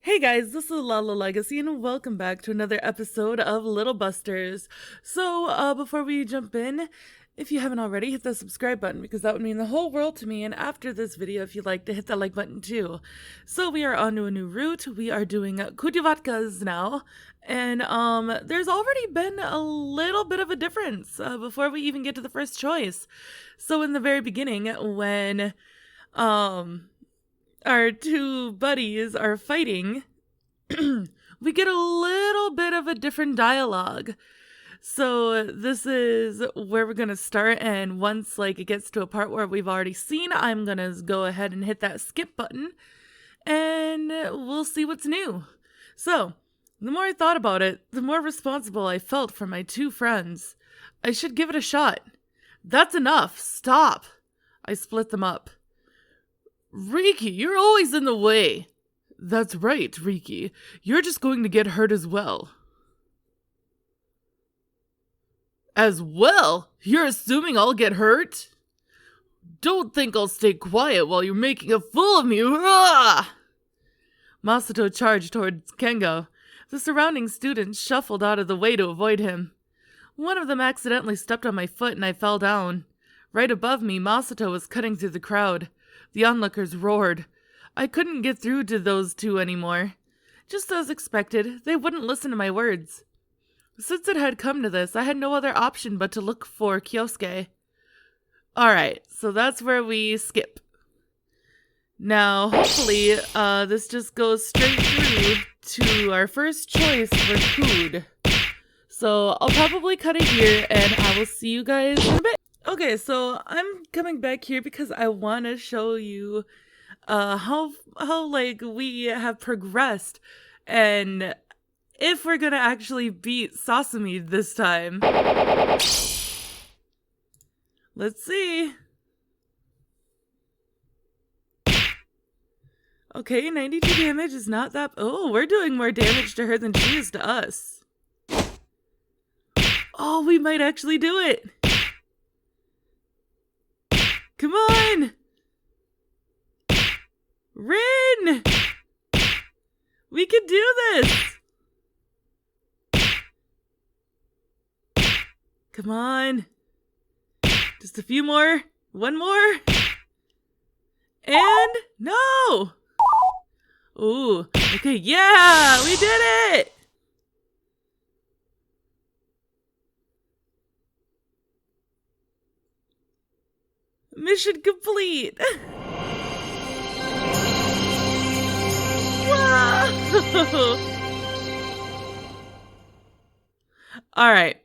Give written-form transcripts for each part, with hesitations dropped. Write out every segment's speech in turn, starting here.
Hey guys, this is Lala Legacy and welcome back to another episode of Little Busters. Before we jump in, if you haven't already, hit the subscribe button because that would mean the whole world to me. And after this video, if you'd like to hit that like button too. So we are on to a new route. We are doing KUD'S now. And there's already been a little bit of a difference before we even get to the first choice. So in the very beginning, when our two buddies are fighting, we get a little bit of a different dialogue. So this is where we're gonna start, and once it gets to a part where we've already seen, I'm gonna go ahead and hit that skip button and we'll see what's new. So the more I thought about it, the more responsible I felt for my two friends. I should give it a shot. That's enough. Stop. I split them up. Riki, you're always in the way. That's right, Riki. You're just going to get hurt as well. As well? You're assuming I'll get hurt? Don't think I'll stay quiet while you're making a fool of me. Ah! Masato charged towards Kengo. The surrounding students shuffled out of the way to avoid him. One of them accidentally stepped on my foot and I fell down. Right above me, Masato was cutting through the crowd. The onlookers roared. I couldn't get through to those two anymore. Just as expected, they wouldn't listen to my words. Since it had come to this, I had no other option but to look for Kyosuke. Alright, so that's where we skip. Now, hopefully, this just goes straight through to our first choice for KUD. So, I'll probably cut it here, and I will see you guys in a bit. Okay, so I'm coming back here because I want to show you how we have progressed and if we're gonna actually beat Sasami this time. Let's see. Okay, 92 damage is not that... Oh, we're doing more damage to her than she is to us. Oh, we might actually do it. Come on! Rin! We can do this! Come on. Just a few more. One more. And no! Ooh, okay, yeah! We did it! Mission complete! Wow! Alright.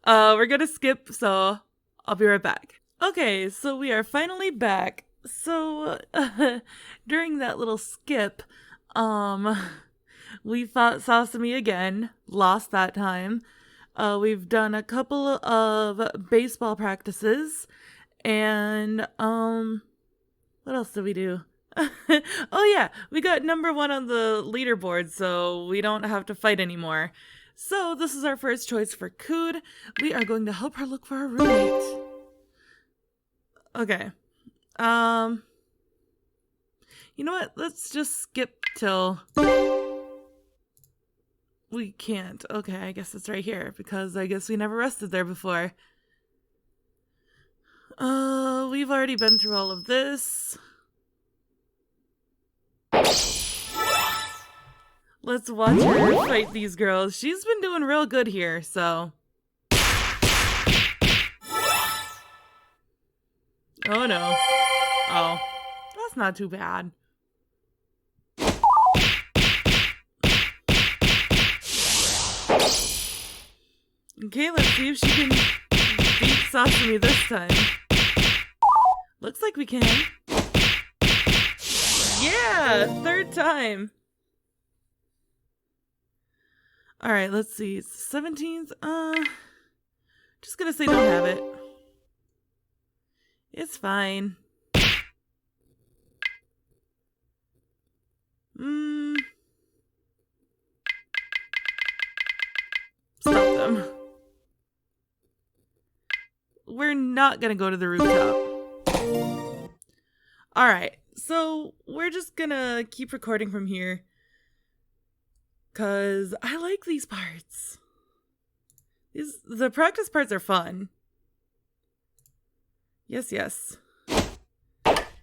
We're gonna skip, so I'll be right back. Okay, so we are finally back. So, during that little skip, we fought Sasami again, lost that time. We've done a couple of baseball practices. And, what else did we do? Oh yeah, we got number 1 on the leaderboard, so we don't have to fight anymore. So this is our first choice for KUD. We are going to help her look for a roommate. Okay. You know what? Let's just skip till... We can't. Okay, I guess it's right here, because I guess we never rested there before. We've already been through all of this. Let's watch her fight these girls. She's been doing real good here, so. Oh no. Oh, that's not too bad. Okay, let's see if she can beat Sasami this time. Looks like we can. Yeah! 3rd time. Alright, let's see. It's the 17th. Just gonna say don't have it. It's fine. Stop them. We're not gonna go to the rooftop. Alright, so we're just gonna keep recording from here. 'Cause I like these parts. The practice parts are fun. Yes, yes.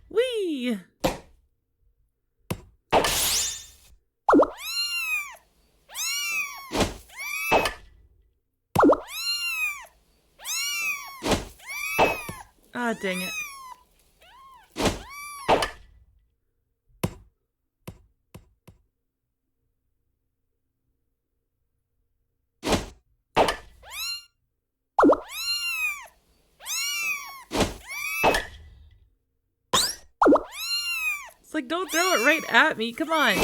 Whee! Ah, dang it. It's like, don't throw it right at me. Come on.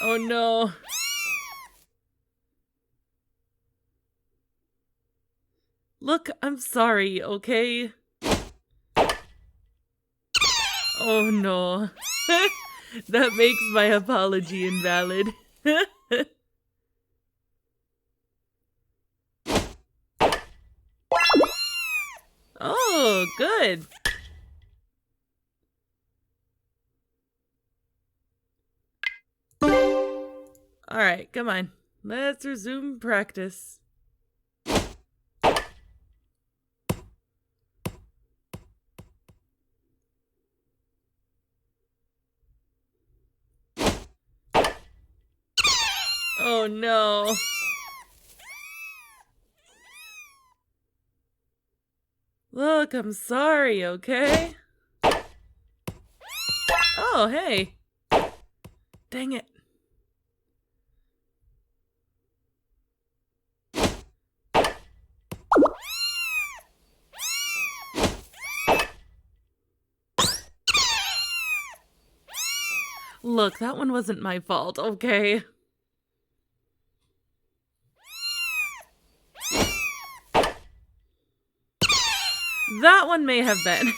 Oh no. Look, I'm sorry, okay? Oh no. That makes my apology invalid. Oh, good. Alright, come on. Let's resume practice. Oh no. Look, I'm sorry, okay? Oh, hey. Dang it. Look, that one wasn't my fault, okay? That one may have been.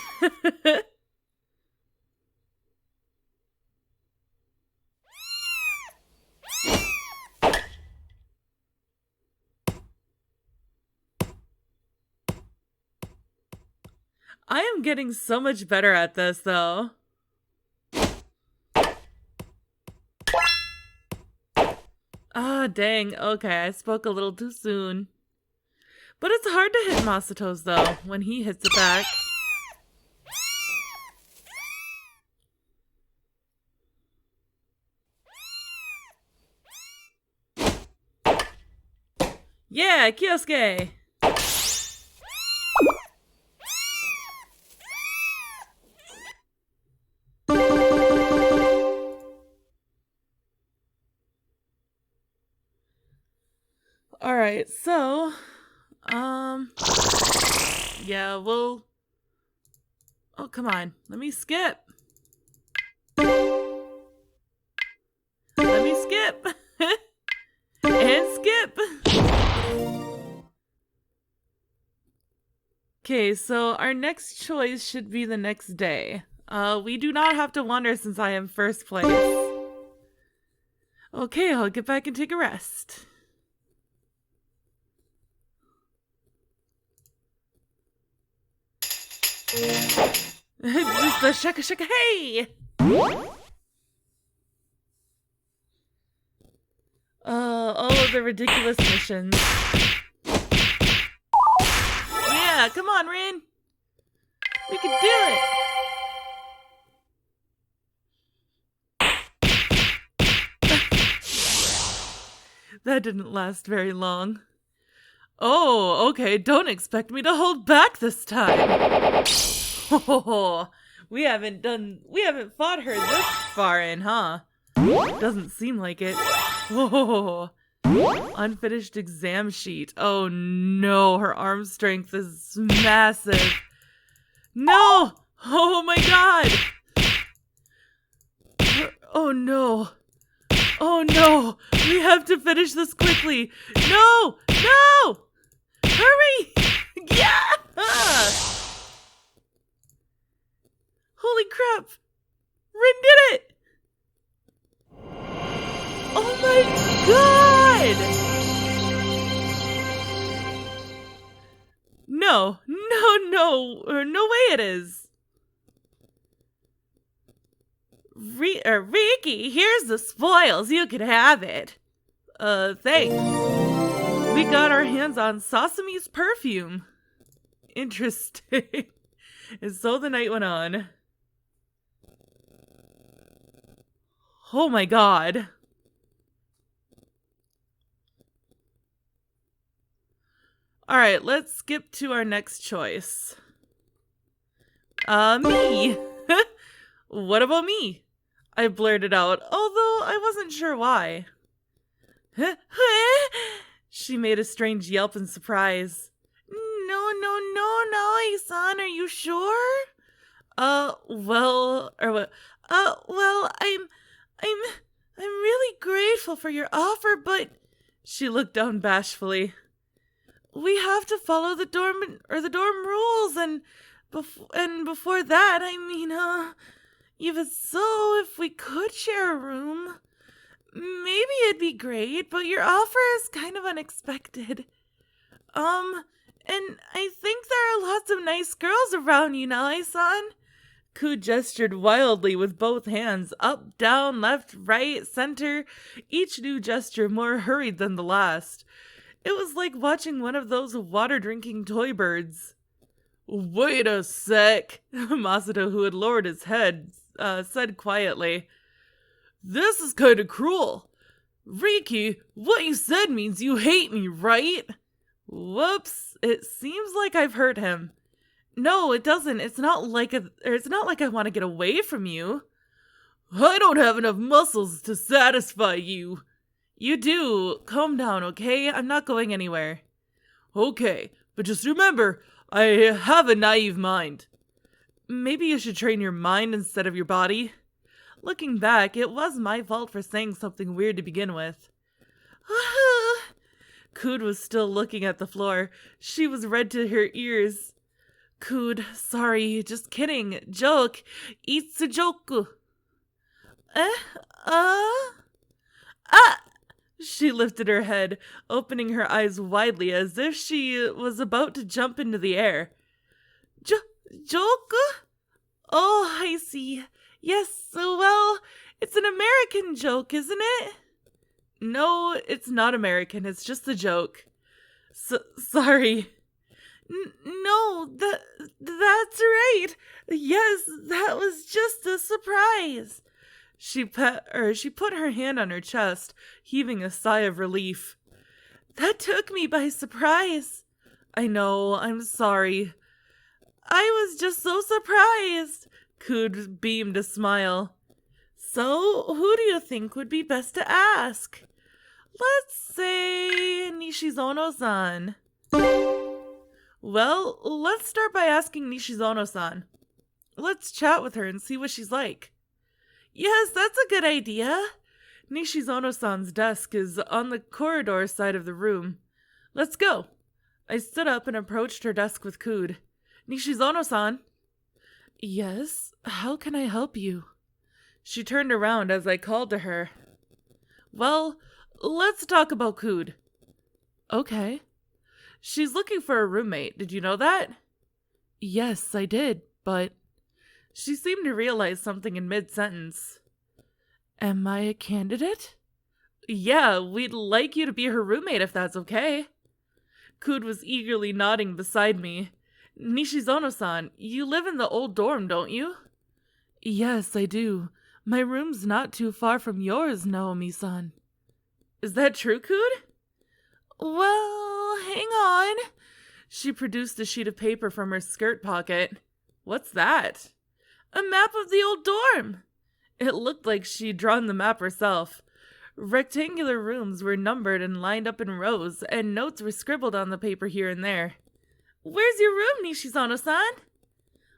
I am getting so much better at this, though. Ah, dang. Okay, I spoke a little too soon. But it's hard to hit Masato's, though, when he hits it back. Yeah, Kyosuke! Alright, so... Yeah, we'll... Oh, come on. Let me skip. Let me skip. And skip. Okay, so our next choice should be the next day. We do not have to wander since I am first place. Okay, I'll get back and take a rest. Just the shaka shaka hey! All of the ridiculous missions. Yeah, come on, Rin! We can do it! That didn't last very long. Oh, okay, don't expect me to hold back this time. Oh, we haven't fought her this far in, huh? Doesn't seem like it. Oh, unfinished exam sheet. Oh no, her arm strength is massive. No! Oh my god! Oh no. Oh no! We have to finish this quickly! No! No! Hurry! Yeah! Holy crap! Rin did it! Oh my god! did! No way it is. Ricky, here's the spoils. You can have it. Thanks. We got our hands on Sasame's perfume. Interesting. And so the night went on. Oh my god. Alright, let's skip to our next choice. Me. What about me? I blurted out, although I wasn't sure why. She made a strange yelp in surprise. No, Isan, are you sure? Well, I'm really grateful for your offer, but she looked down bashfully. We have to follow the dorm rules, and before that, even so, if we could share a room, maybe it'd be great, but your offer is kind of unexpected. And I think there are lots of nice girls around you now, Isan. Ku gestured wildly with both hands, up, down, left, right, center, each new gesture more hurried than the last. It was like watching one of those water-drinking toy birds. Wait a sec, Masato, who had lowered his head, said quietly. This is kind of cruel. Riki, what you said means you hate me, right? Whoops, it seems like I've hurt him. No, it doesn't. It's not like I want to get away from you. I don't have enough muscles to satisfy you. You do. Calm down, okay? I'm not going anywhere. Okay, but just remember, I have a naive mind. Maybe you should train your mind instead of your body. Looking back, it was my fault for saying something weird to begin with. Kud was still looking at the floor. She was red to her ears. Kud, sorry, just kidding. Joke. It's a joke. She lifted her head, opening her eyes widely as if she was about to jump into the air. Joke? Oh, I see. Yes, well, it's an American joke, isn't it? No, it's not American. It's just a joke. Sorry. No, that's right. Yes, that was just a surprise. She put her hand on her chest, heaving a sigh of relief. That took me by surprise. I know, I'm sorry. I was just so surprised. Kud beamed a smile. So, who do you think would be best to ask? Let's say Nishizono-san. Well, let's start by asking Nishizono-san. Let's chat with her and see what she's like. Yes, that's a good idea. Nishizono-san's desk is on the corridor side of the room. Let's go. I stood up and approached her desk with Kud. Nishizono-san. Yes, how can I help you? She turned around as I called to her. Well, let's talk about Kud. Okay. She's looking for a roommate. Did you know that? Yes, I did, but... She seemed to realize something in mid-sentence. Am I a candidate? Yeah, we'd like you to be her roommate if that's okay. Kud was eagerly nodding beside me. Nishizono-san, you live in the old dorm, don't you? Yes, I do. My room's not too far from yours, Naomi-san. Is that true, Kud? Well, hang on. She produced a sheet of paper from her skirt pocket. What's that? A map of the old dorm. It looked like she'd drawn the map herself. Rectangular rooms were numbered and lined up in rows, and notes were scribbled on the paper here and there. Where's your room, Nishizono-san?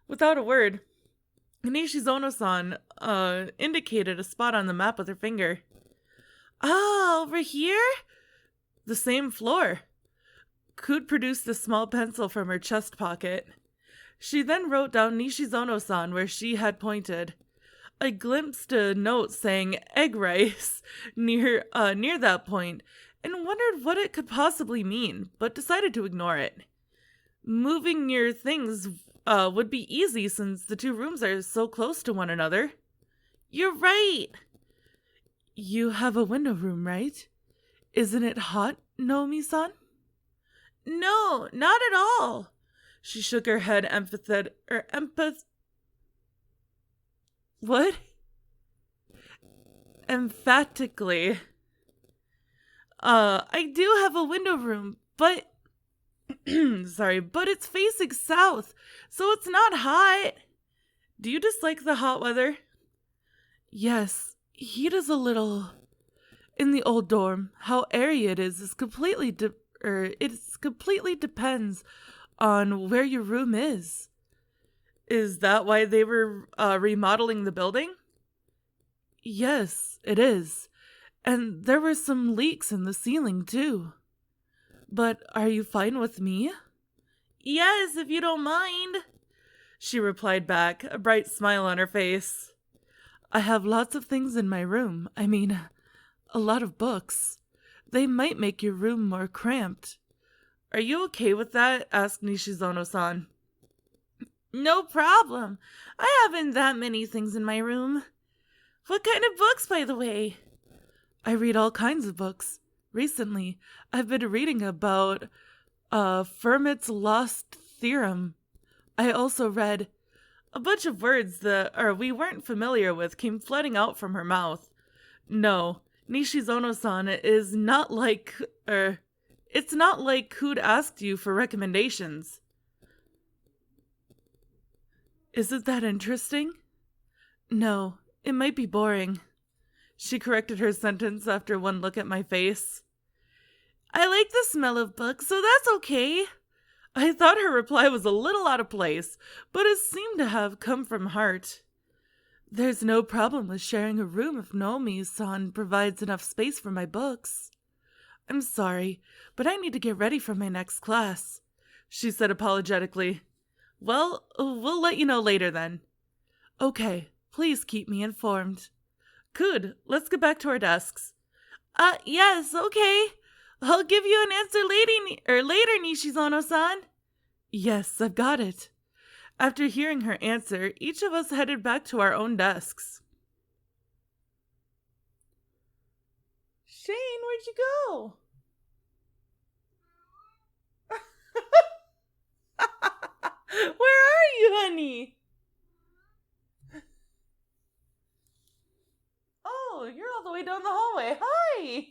Without a word, Nishizono-san indicated a spot on the map with her finger. Ah, over here? The same floor. Kud produced a small pencil from her chest pocket. She then wrote down Nishizono-san where she had pointed. I glimpsed a note saying egg rice near that point, and wondered what it could possibly mean, but decided to ignore it. Moving your things would be easy since the two rooms are so close to one another. You're right. You have a window room, right? Isn't it hot, Naomi-san? No, not at all. She shook her head What? Emphatically. I do have a window room, but sorry, but it's facing south, so it's not hot. Do you dislike the hot weather? Yes, heat is a little. In the old dorm, how airy it is completely completely depends on where your room is. Is that why they were remodeling the building? Yes, it is. And there were some leaks in the ceiling, too. But are you fine with me? Yes, if you don't mind, she replied back, a bright smile on her face. I have lots of things in my room. I mean, a lot of books. They might make your room more cramped. Are you okay with that? Asked Nishizono-san. No problem. I haven't that many things in my room. What kind of books, by the way? I read all kinds of books. Recently, I've been reading about Fermat's Lost Theorem. I also read a bunch of words that we weren't familiar with came flooding out from her mouth. No, Nishizono-san is not like it's not like KUD'S asked you for recommendations. Isn't that interesting? No, it might be boring. She corrected her sentence after one look at my face. I like the smell of books, so that's okay. I thought her reply was a little out of place, but it seemed to have come from heart. There's no problem with sharing a room if Naomi-san provides enough space for my books. I'm sorry, but I need to get ready for my next class, she said apologetically. Well, we'll let you know later then. Okay, please keep me informed. KUD'S, let's get back to our desks. Yes, okay. I'll give you an answer later, Nishizono-san. Yes, I've got it. After hearing her answer, each of us headed back to our own desks. Shane, where'd you go? Where are you, honey? Oh, you're all the way down the hallway. Hi!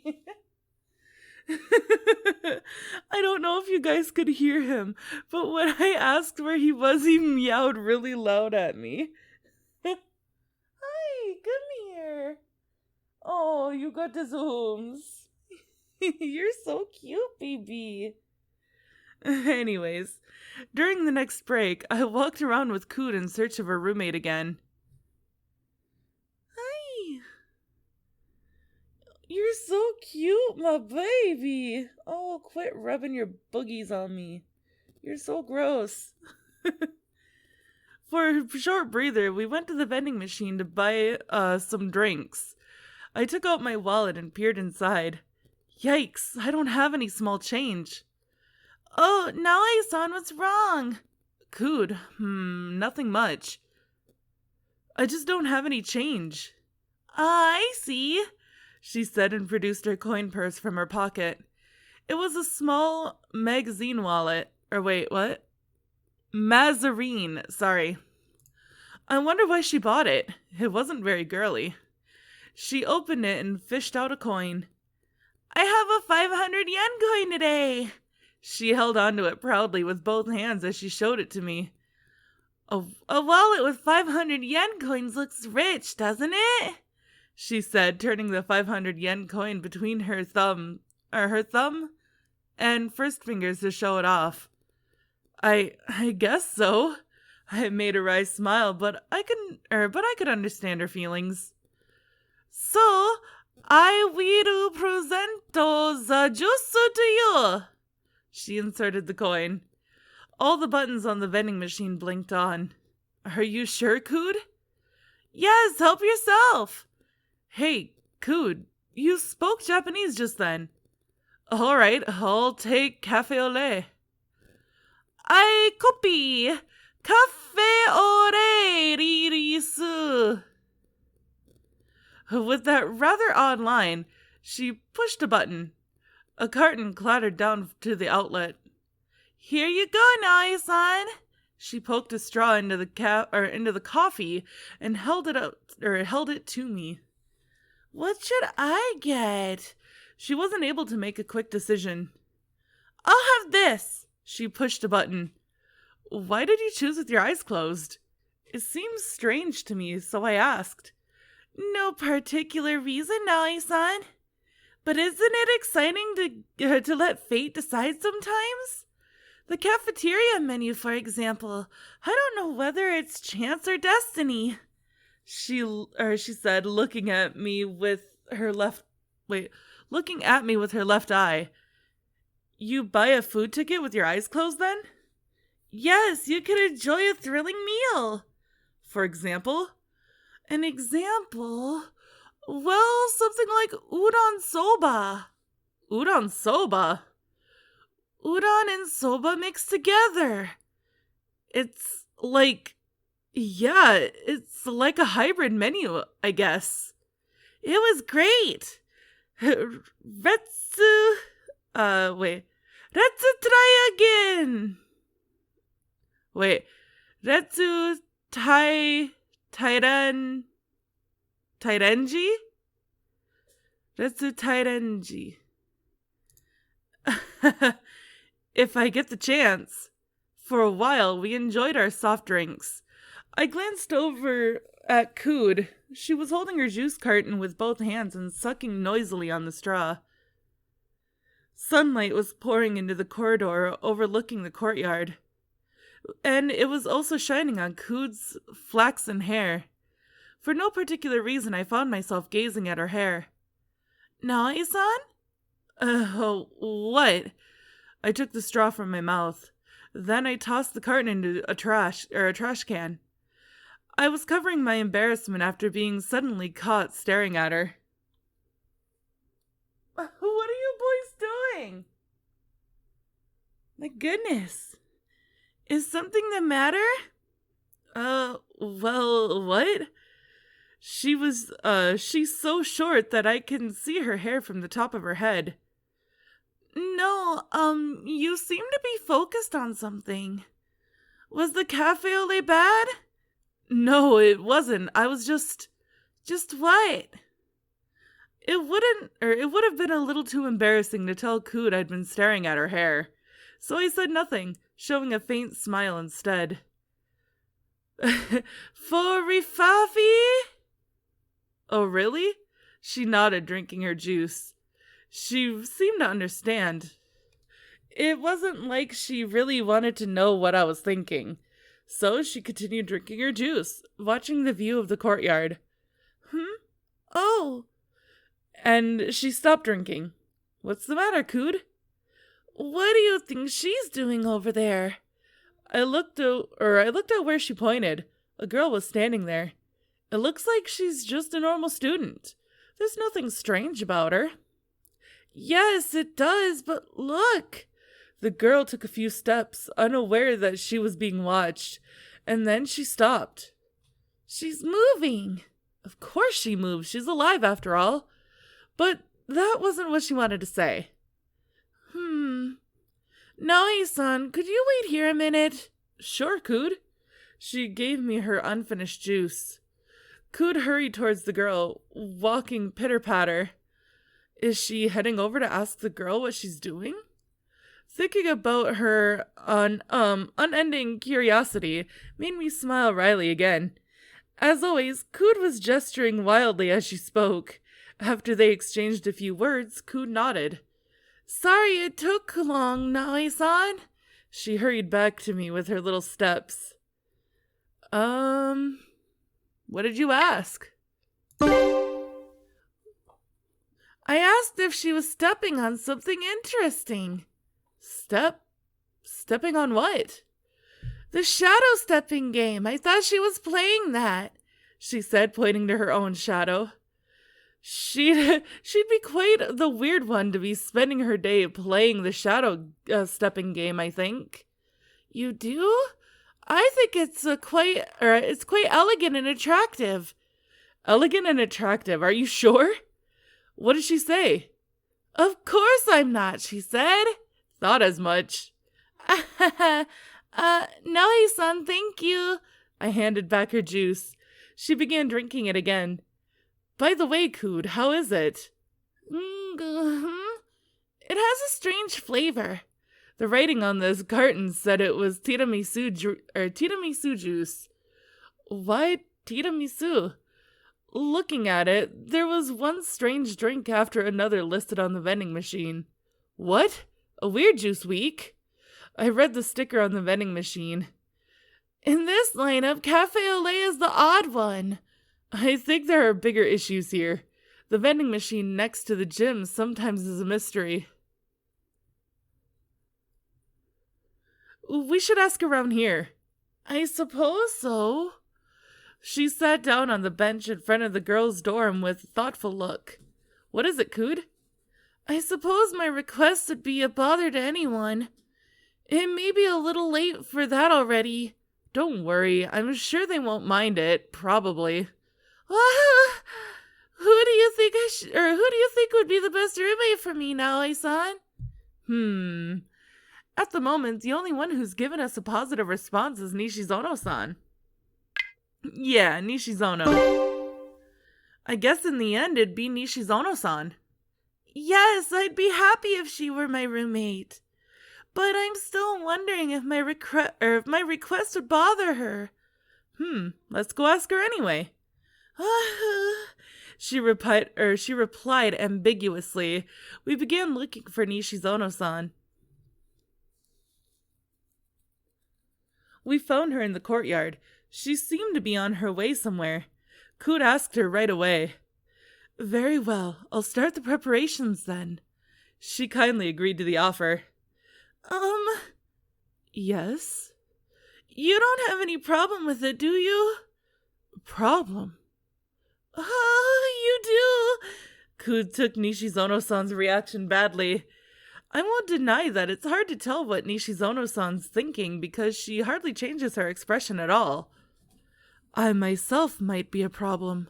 I don't know if you guys could hear him, but when I asked where he was, he meowed really loud at me. Hi, come here. Oh, you got the zooms. You're so cute, baby. Anyways, during the next break, I walked around with KUD'S in search of her roommate again. Hi. You're so cute, my baby. Oh, quit rubbing your boogies on me. You're so gross. For a short breather, we went to the vending machine to buy some drinks. I took out my wallet and peered inside. Yikes, I don't have any small change. Oh, Naoi-san, what's wrong? KUD'S, nothing much. I just don't have any change. I see, she said and produced her coin purse from her pocket. It was a small magazine wallet. Or wait, what? Mazarine, sorry. I wonder why she bought it. It wasn't very girly. She opened it and fished out a coin. I have a 500 yen coin today. She held onto it proudly with both hands as she showed it to me. A wallet with 500 yen coins looks rich, doesn't it? She said, turning the 500 yen coin between her thumb and first fingers to show it off. I guess so. I made a wry smile, but I could understand her feelings. So, I will present the jutsu to you. She inserted the coin. All the buttons on the vending machine blinked on. Are you sure, KUD'S? Yes, help yourself. Hey, KUD'S, you spoke Japanese just then. All right, I'll take cafe au lait. I copy. Cafe au lait, risu. With that rather odd line, she pushed a button. A carton clattered down to the outlet. Here you go, Nai-san. She poked a straw into the coffee and held it to me. What should I get? She wasn't able to make a quick decision. I'll have this. She pushed a button. Why did you choose with your eyes closed? It seems strange to me, so I asked. No particular reason, Nai-san. But isn't it exciting to let fate decide sometimes? The cafeteria menu, for example. I don't know whether it's chance or destiny. She said, looking at me with her left eye. You buy a food ticket with your eyes closed then? Yes, you can enjoy a thrilling meal. For example? An example? Well, something like udon soba. Udon soba? Udon and soba mixed together. It's like a hybrid menu, I guess. It was great. Let's try again. Retsu Tairenji? Retsu Tairenji. If I get the chance. For a while, we enjoyed our soft drinks. I glanced over at KUD'S. She was holding her juice carton with both hands and sucking noisily on the straw. Sunlight was pouring into the corridor overlooking the courtyard, and it was also shining on KUD'S flaxen hair. For no particular reason, I found myself gazing at her hair. Nai-san? What? I took the straw from my mouth. Then I tossed the carton into a trash can. I was covering my embarrassment after being suddenly caught staring at her. What are you boys doing? My goodness. Is something the matter? Well, what? She's so short that I can see her hair from the top of her head. No, you seem to be focused on something. Was the cafe au lait bad? No, it wasn't. I was just what? It would have been a little too embarrassing to tell KUD'S I'd been staring at her hair. So I said nothing, showing a faint smile instead. For Rifafi? Oh, really? She nodded, drinking her juice. She seemed to understand. It wasn't like she really wanted to know what I was thinking. So she continued drinking her juice, watching the view of the courtyard. Oh. And she stopped drinking. What's the matter, KUD'S? What do you think she's doing over there? I looked at where she pointed. A girl was standing there. It looks like she's just a normal student. There's nothing strange about her. Yes, it does, but look. The girl took a few steps, unaware that she was being watched, and then she stopped. She's moving. Of course she moves. She's alive after all. But that wasn't what she wanted to say. Nai-san, could you wait here a minute? Sure, KUD'S. She gave me her unfinished juice. KUD'S hurried towards the girl, walking pitter-patter. Is she heading over to ask the girl what she's doing? Thinking about her unending curiosity made me smile wryly again. As always, KUD'S was gesturing wildly as she spoke. After they exchanged a few words, KUD'S nodded. Sorry it took long, Nai-san. She hurried back to me with her little steps. What did you ask? I asked if she was stepping on something interesting. Stepping on what? The shadow stepping game. I thought she was playing that, she said, pointing to her own shadow. She'd be quite the weird one to be spending her day playing the shadow stepping game, I think. You do? I think it's quite elegant and attractive. Elegant and attractive, are you sure? What did she say? Of course I'm not, she said. Thought as much. No, son, thank you. I handed back her juice. She began drinking it again. By the way, Kood, how is it? It has a strange flavor. The writing on this carton said it was tiramisu juice. Why tiramisu? Looking at it, there was one strange drink after another listed on the vending machine. What? A weird juice week? I read the sticker on the vending machine. In this lineup, Cafe au lait is the odd one. I think there are bigger issues here. The vending machine next to the gym sometimes is a mystery. We should ask around here. I suppose so. She sat down on the bench in front of the girls' dorm with a thoughtful look. What is it, Kood? I suppose my request would be a bother to anyone. It may be a little late for that already. Don't worry, I'm sure they won't mind it, probably. Who do you think would be the best roommate for me now, Aisan? At the moment, the only one who's given us a positive response is Nishizono-san. Yeah, Nishizono. I guess in the end it'd be Nishizono-san. Yes, I'd be happy if she were my roommate. But I'm still wondering if my request would bother her. Let's go ask her anyway. She replied ambiguously. We began looking for Nishizono-san. We found her in the courtyard. She seemed to be on her way somewhere. Kood asked her right away. Very well, I'll start the preparations then. She kindly agreed to the offer. Yes? You don't have any problem with it, do you? Problem? You do! Kood took Nishizono-san's reaction badly. I won't deny that it's hard to tell what Nishizono-san's thinking because she hardly changes her expression at all. I myself might be a problem.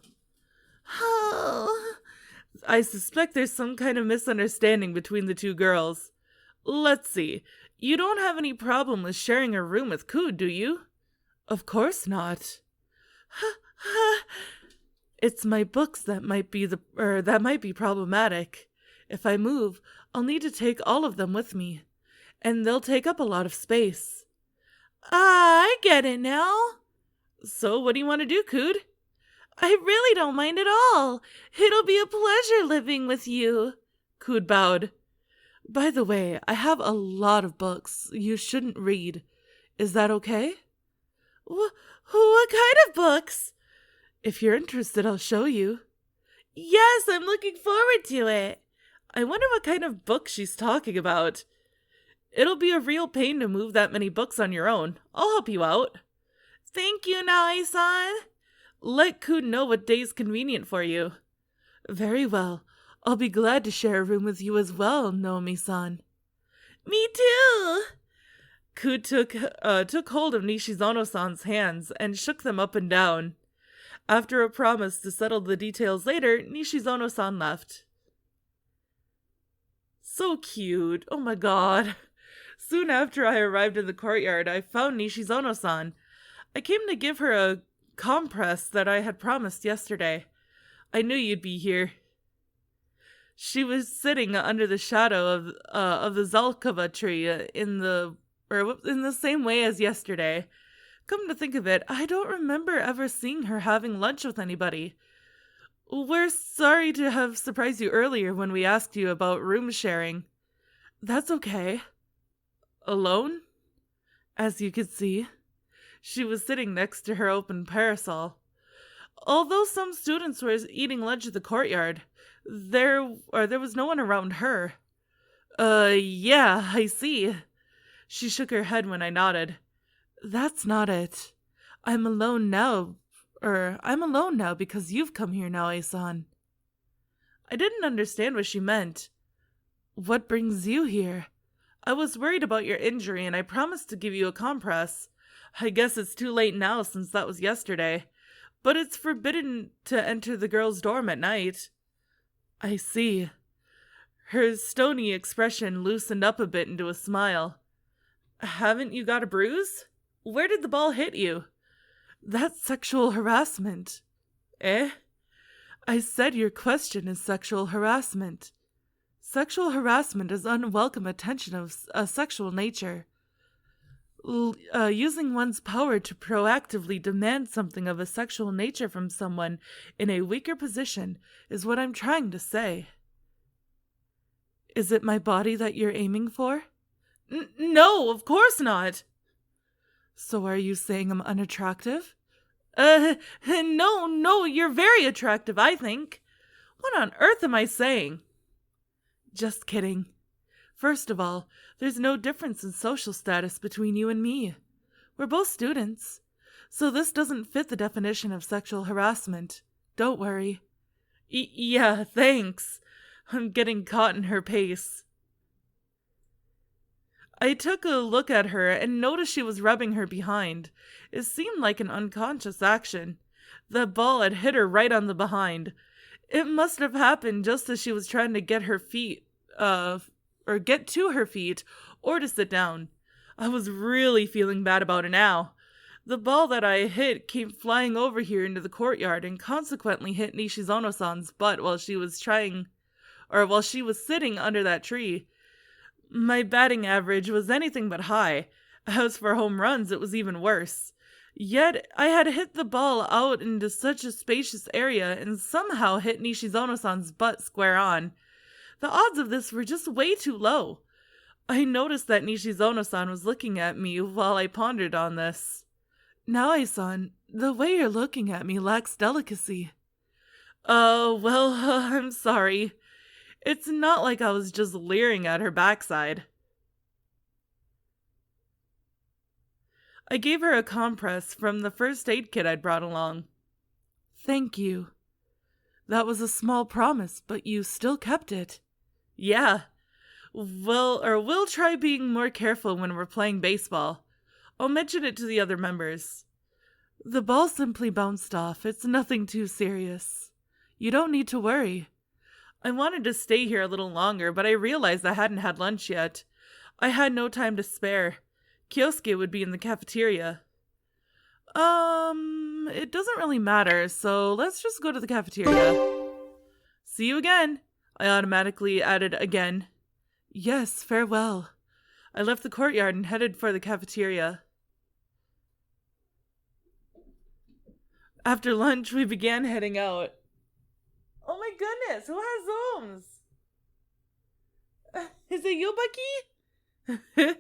I suspect there's some kind of misunderstanding between the two girls. Let's see. You don't have any problem with sharing a room with Kood, do you? Of course not. It's my books that might be problematic. If I move, I'll need to take all of them with me, and they'll take up a lot of space. I get it now. So what do you want to do, Kood? I really don't mind at all. It'll be a pleasure living with you. Kood bowed. By the way, I have a lot of books you shouldn't read. Is that okay? What kind of books? If you're interested, I'll show you. Yes, I'm looking forward to it. I wonder what kind of book she's talking about. It'll be a real pain to move that many books on your own. I'll help you out. Thank you, Nae-san. Let Kood know what day's convenient for you. Very well. I'll be glad to share a room with you as well, Naomi-san. Me too. Kood took hold of Nishizono-san's hands and shook them up and down. After a promise to settle the details later, Nishizono-san left. So cute. Oh my god. Soon after I arrived in the courtyard, I found Nishizono-san. I came to give her a compress that I had promised yesterday. I knew you'd be here. She was sitting under the shadow of the Zalkava tree in the same way as yesterday. Come to think of it, I don't remember ever seeing her having lunch with anybody. We're sorry to have surprised you earlier when we asked you about room sharing. That's okay. Alone? As you could see, she was sitting next to her open parasol. Although some students were eating lunch at the courtyard, there was no one around her. Yeah, I see. She shook her head when I nodded. That's not it. I'm alone now because you've come here now, Asan. I didn't understand what she meant. What brings you here? I was worried about your injury and I promised to give you a compress. I guess it's too late now since that was yesterday. But it's forbidden to enter the girls' dorm at night. I see. Her stony expression loosened up a bit into a smile. Haven't you got a bruise? Where did the ball hit you? That's sexual harassment. Eh? I said your question is sexual harassment. Sexual harassment is unwelcome attention of a sexual nature. Using one's power to proactively demand something of a sexual nature from someone in a weaker position is what I'm trying to say. Is it my body that you're aiming for? No, of course not. So are you saying I'm unattractive? No, you're very attractive, I think. What on earth am I saying? Just kidding. First of all, there's no difference in social status between you and me. We're both students. So this doesn't fit the definition of sexual harassment. Don't worry. Yeah, thanks. I'm getting caught in her pace. I took a look at her and noticed she was rubbing her behind. It seemed like an unconscious action. The ball had hit her right on the behind. It must have happened just as she was trying to get her feet, or get to her feet, or to sit down. I was really feeling bad about it now. The ball that I hit came flying over here into the courtyard and consequently hit Nishizono-san's butt while she was sitting under that tree. My batting average was anything but high. As for home runs, it was even worse. Yet, I had hit the ball out into such a spacious area and somehow hit Nishizono-san's butt square on. The odds of this were just way too low. I noticed that Nishizono-san was looking at me while I pondered on this. Naoi-san, the way you're looking at me lacks delicacy. I'm sorry. It's not like I was just leering at her backside. I gave her a compress from the first aid kit I'd brought along. Thank you. That was a small promise, but you still kept it. Yeah. We'll try being more careful when we're playing baseball. I'll mention it to the other members. The ball simply bounced off. It's nothing too serious. You don't need to worry. I wanted to stay here a little longer, but I realized I hadn't had lunch yet. I had no time to spare. Kyosuke would be in the cafeteria. It doesn't really matter, so let's just go to the cafeteria. See you again. I automatically added again. Yes, farewell. I left the courtyard and headed for the cafeteria. After lunch, we began heading out. Oh my goodness, who has Zooms? Is it you, Bucky?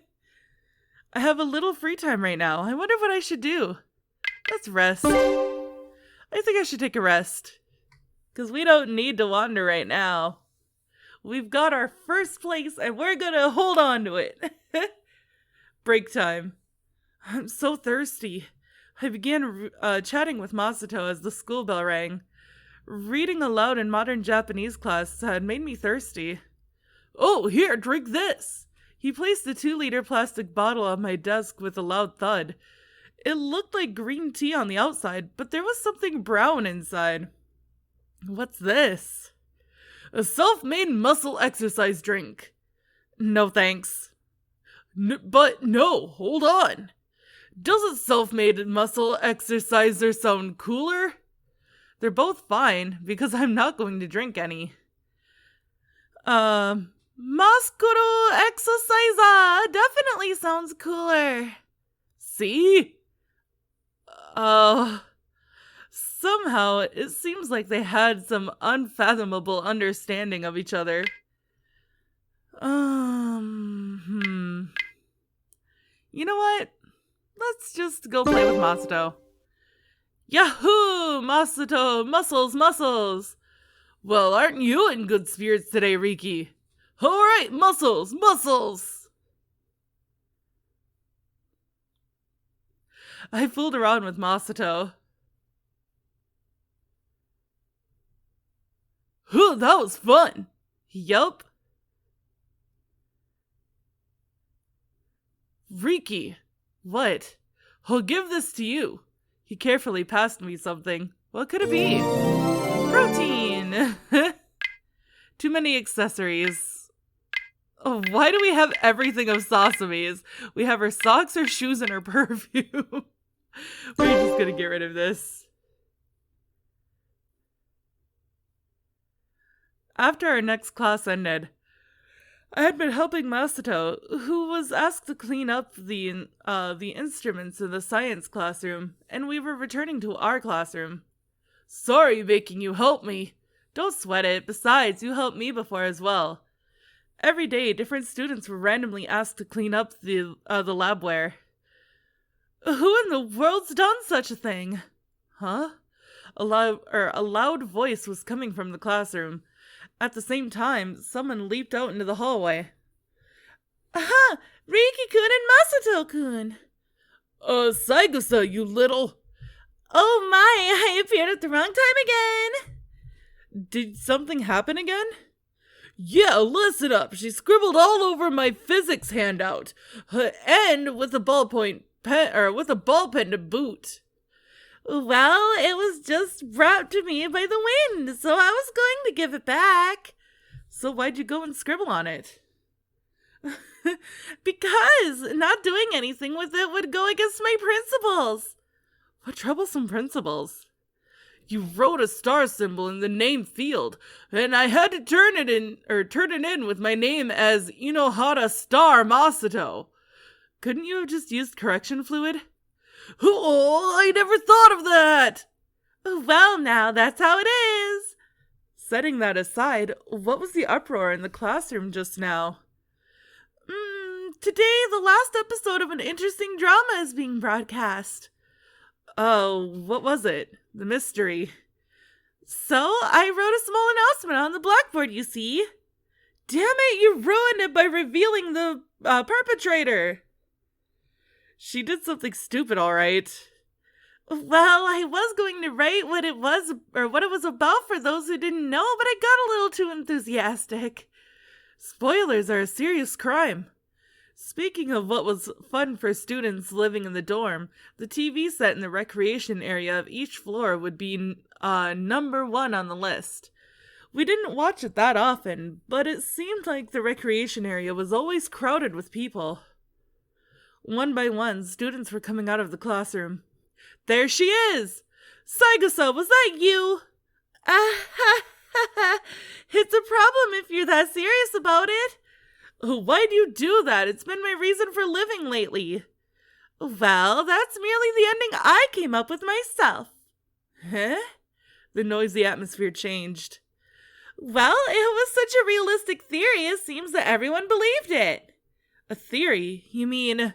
I have a little free time right now. I wonder what I should do. Let's rest. I think I should take a rest. Because we don't need to wander right now. We've got our first place and we're gonna hold on to it. Break time. I'm so thirsty. I began chatting with Masato as the school bell rang. Reading aloud in modern Japanese class had made me thirsty. Oh, here, drink this! He placed the 2-liter plastic bottle on my desk with a loud thud. It looked like green tea on the outside, but there was something brown inside. What's this? A self-made muscle exercise drink. No thanks. But no, hold on. Doesn't self-made muscle exerciser sound cooler? They're both fine, because I'm not going to drink any. Muscular exerciser definitely sounds cooler. See? Somehow, it seems like they had some unfathomable understanding of each other. You know what? Let's just go play with Masato. Yahoo! Masato! Muscles! Well, aren't you in good spirits today, Riki? Alright, muscles! I fooled around with Masato. Whew, that was fun. Yup. Riki. What? I'll give this to you. He carefully passed me something. What could it be? Protein. Too many accessories. Oh, why do we have everything of Sasame's? We have her socks, her shoes, and her perfume. We're just gonna get rid of this. After our next class ended, I had been helping Masato, who was asked to clean up the instruments in the science classroom, and we were returning to our classroom. Sorry making you help me. Don't sweat it. Besides, you helped me before as well. Every day, different students were randomly asked to clean up the labware. Who in the world's done such a thing? Huh? A loud voice was coming from the classroom. At the same time, someone leaped out into the hallway. Aha! Riki-kun and Masato-kun! Saigusa, you little... Oh my, I appeared at the wrong time again! Did something happen again? Yeah, listen up. She scribbled all over my physics handout. And with a ball pen to boot. Well, it was just brought to me by the wind, so I was going to give it back. So why'd you go and scribble on it? Because not doing anything with it would go against my principles. What troublesome principles? You wrote a star symbol in the name field, and I had to turn it in with my name as Inohara Star Masato. Couldn't you have just used correction fluid? Oh, I never thought of that! Well, now, that's how it is. Setting that aside, what was the uproar in the classroom just now? Today, the last episode of an interesting drama is being broadcast. Oh, what was it? The mystery. So, I wrote a small announcement on the blackboard, you see. Damn it, you ruined it by revealing the perpetrator. She did something stupid, all right. Well, I was going to write what it was about for those who didn't know, but I got a little too enthusiastic. Spoilers are a serious crime. Speaking of what was fun for students living in the dorm, the TV set in the recreation area of each floor would be number 1 on the list. We didn't watch it that often, but it seemed like the recreation area was always crowded with people. One by one, students were coming out of the classroom. There she is! Saigusa, was that you? It's a problem if you're that serious about it. Why'd you do that? It's been my reason for living lately. Well, that's merely the ending I came up with myself. Huh? The noisy atmosphere changed. Well, it was such a realistic theory, it seems that everyone believed it. A theory? You mean...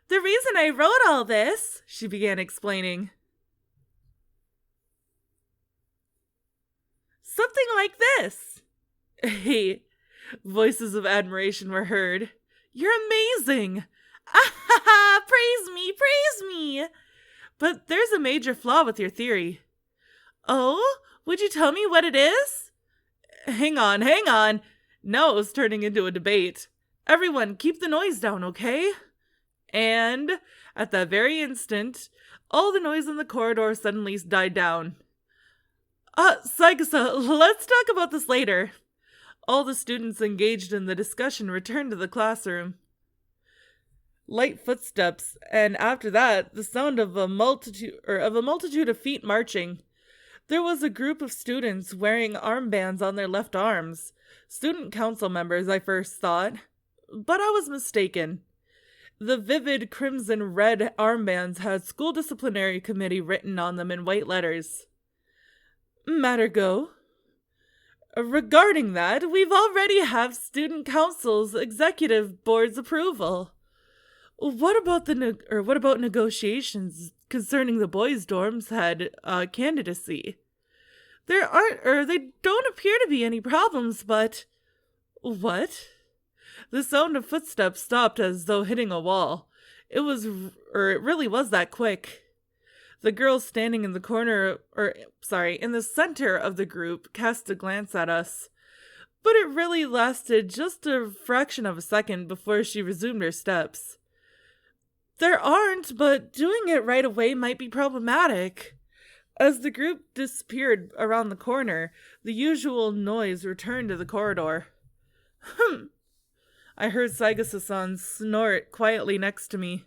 The reason I wrote all this, she began explaining. Something like this. Hey, voices of admiration were heard. You're amazing. Ah, praise me, praise me. But there's a major flaw with your theory. Oh, would you tell me what it is? Hang on. Now it was turning into a debate. Everyone, keep the noise down, okay? And at that very instant, all the noise in the corridor suddenly died down. Saigusa, let's talk about this later. All the students engaged in the discussion returned to the classroom. Light footsteps, and after that, the sound of a multitude of feet marching. There was a group of students wearing armbands on their left arms. Student council members, I first thought. But I was mistaken. The vivid crimson-red armbands had School Disciplinary Committee written on them in white letters. Matter go. Regarding that, we've already have Student Council's Executive Board's approval. What about negotiations concerning the boys' dorms had candidacy? They don't appear to be any problems, but... What? The sound of footsteps stopped as though hitting a wall. It really was that quick. The girl standing in in the center of the group cast a glance at us, but it really lasted just a fraction of a second before she resumed her steps. There aren't, but doing it right away might be problematic. As the group disappeared around the corner, the usual noise returned to the corridor. I heard Saigasu-san snort quietly next to me.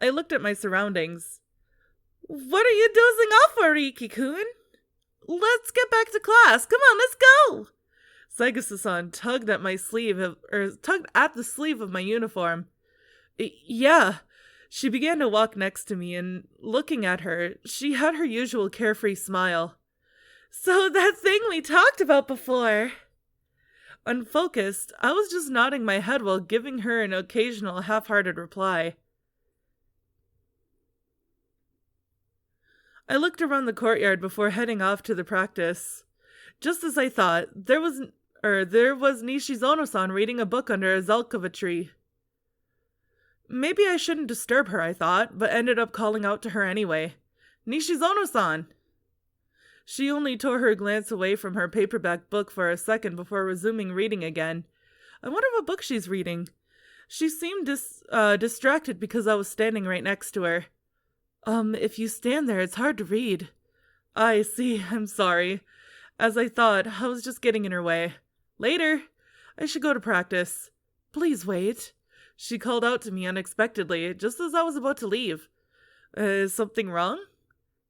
I looked at my surroundings. What are you dozing off for, Riki-kun? Let's get back to class. Come on, let's go. Saigasu-san tugged at the sleeve of my uniform. Yeah. She began to walk next to me, and looking at her, she had her usual carefree smile. So that thing we talked about before. Unfocused, I was just nodding my head while giving her an occasional half-hearted reply. I looked around the courtyard before heading off to the practice. Just as I thought, there was Nishizono-san reading a book under a zelkova tree. Maybe I shouldn't disturb her, I thought, but ended up calling out to her anyway. Nishizono-san! She only tore her glance away from her paperback book for a second before resuming reading again. I wonder what book she's reading. She seemed distracted because I was standing right next to her. If you stand there, it's hard to read. I see, I'm sorry. As I thought, I was just getting in her way. Later! I should go to practice. Please wait. She called out to me unexpectedly, just as I was about to leave. Is something wrong?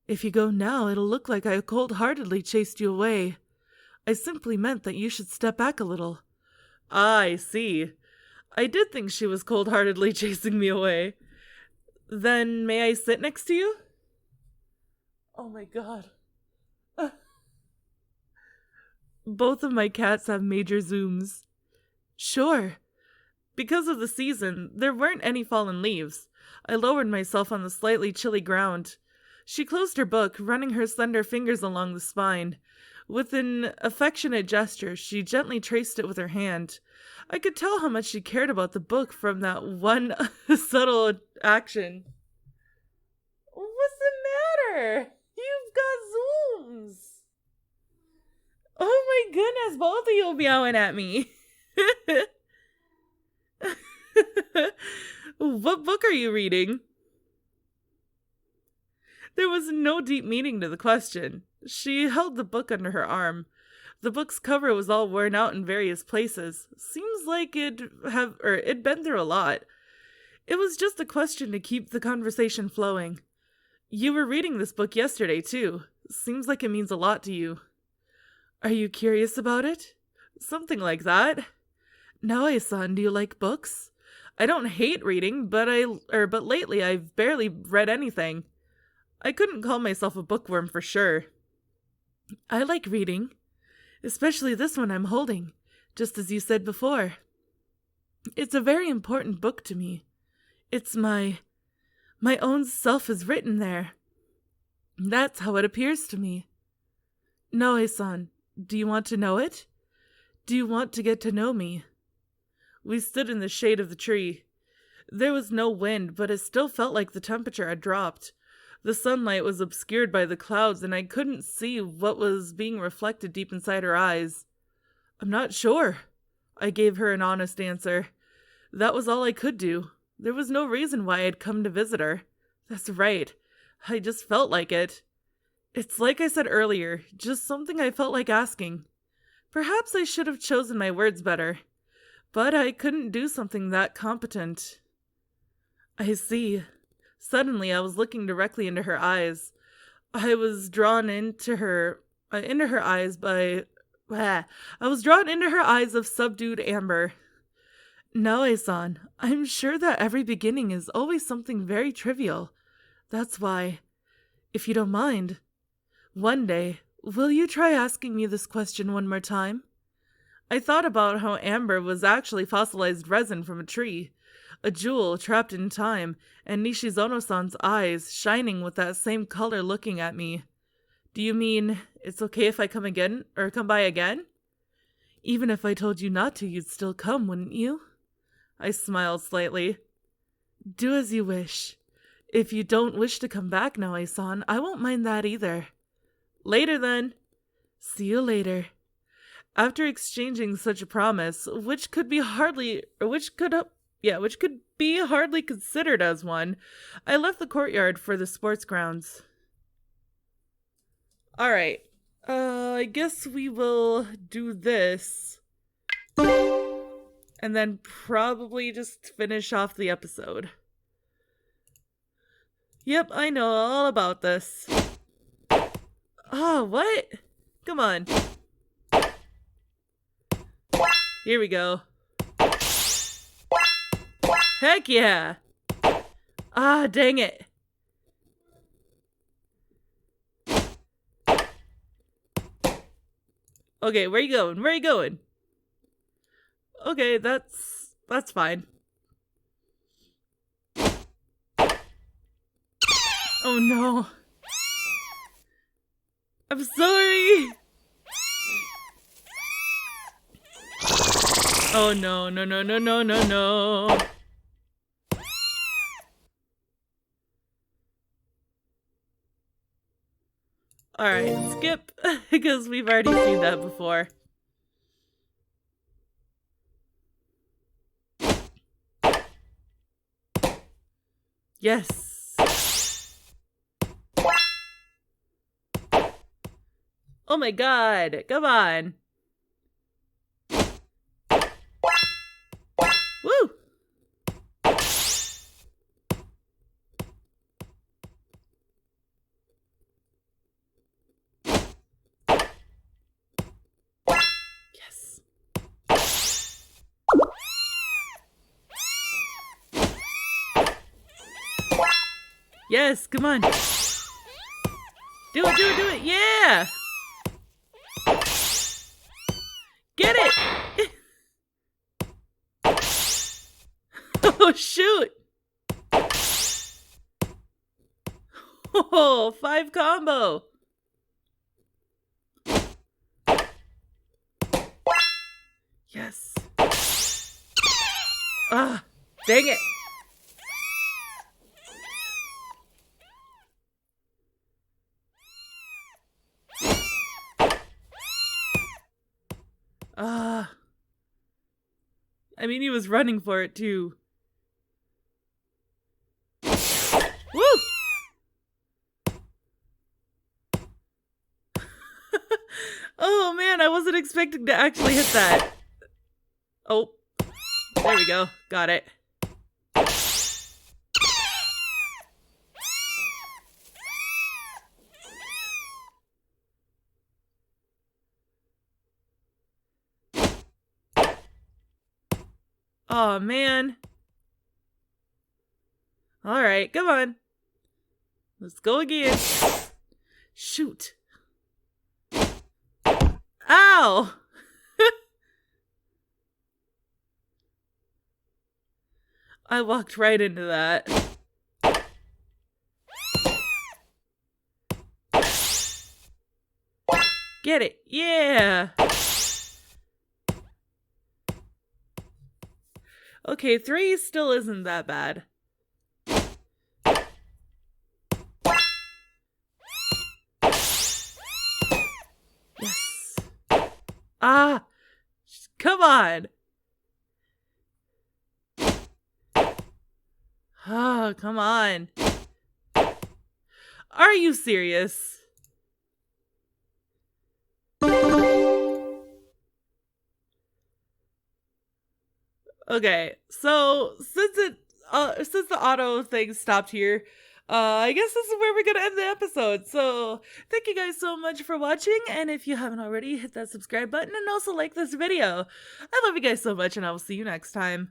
If you go now, it'll look like I cold-heartedly chased you away. I simply meant that you should step back a little. I see. I did think she was cold-heartedly chasing me away. Then may I sit next to you? Oh my god. Both of my cats have major zooms. Sure. Because of the season, there weren't any fallen leaves. I lowered myself on the slightly chilly ground. She closed her book, running her slender fingers along the spine. With an affectionate gesture, she gently traced it with her hand. I could tell how much she cared about the book from that one subtle action. What's the matter? You've got zooms. Oh my goodness, both of you meowing at me. What book are you reading? There was no deep meaning to the question. She held the book under her arm. The book's cover was all worn out in various places. Seems like it'd been through a lot. It was just a question to keep the conversation flowing. You were reading this book yesterday, too. Seems like it means a lot to you. Are you curious about it? Something like that. Naoe-san, do you like books? I don't hate reading, but lately I've barely read anything. I couldn't call myself a bookworm for sure. I like reading, especially this one I'm holding, just as you said before. It's a very important book to me. It's my own self is written there. That's how it appears to me. Naoe-san, do you want to know it? Do you want to get to know me? We stood in the shade of the tree. There was no wind, but it still felt like the temperature had dropped. The sunlight was obscured by the clouds, and I couldn't see what was being reflected deep inside her eyes. I'm not sure. I gave her an honest answer. That was all I could do. There was no reason why I'd come to visit her. That's right. I just felt like it. It's like I said earlier, just something I felt like asking. Perhaps I should have chosen my words better. But I couldn't do something that competent. I see. Suddenly, I was looking directly into her eyes. I was drawn into her eyes of subdued amber. Naoe-san, I'm sure that every beginning is always something very trivial. That's why, if you don't mind, one day, will you try asking me this question one more time? I thought about how amber was actually fossilized resin from a tree, a jewel trapped in time, and Nishizono-san's eyes shining with that same color looking at me. Do you mean it's okay if I come by again? Even if I told you not to, you'd still come, wouldn't you? I smiled slightly. Do as you wish. If you don't wish to come back now, Asan, I won't mind that either. Later then. See you later. After exchanging such a promise, which could be hardly considered as one, I left the courtyard for the sports grounds. Alright. I guess we will do this. And then probably just finish off the episode. Yep, I know all about this. Oh, what? Come on. Here we go. Heck yeah! Ah, dang it. Okay, where you going? Where you going? Okay, that's fine. Oh no. I'm sorry. Oh no, no, no, no, no, no, no. Alright, skip, because we've already seen that before. Yes. Oh my god, come on. Woo! Yes. Yes, come on. Do it, do it, do it. Yeah! Get it! Oh, shoot! Oh, 5 combo! Yes. Ah, dang it! I mean, he was running for it too. Woo! Oh man, I wasn't expecting to actually hit that. Oh, there we go. Got it. Oh man. Alright, come on. Let's go again. Shoot. Ow! I walked right into that. Get it. Yeah. Okay, 3 still isn't that bad. Yes. Ah! Come on! Oh, come on. Are you serious? Okay, so since the auto thing stopped here, I guess this is where we're gonna end the episode. So thank you guys so much for watching, and if you haven't already, hit that subscribe button and also like this video. I love you guys so much, and I will see you next time.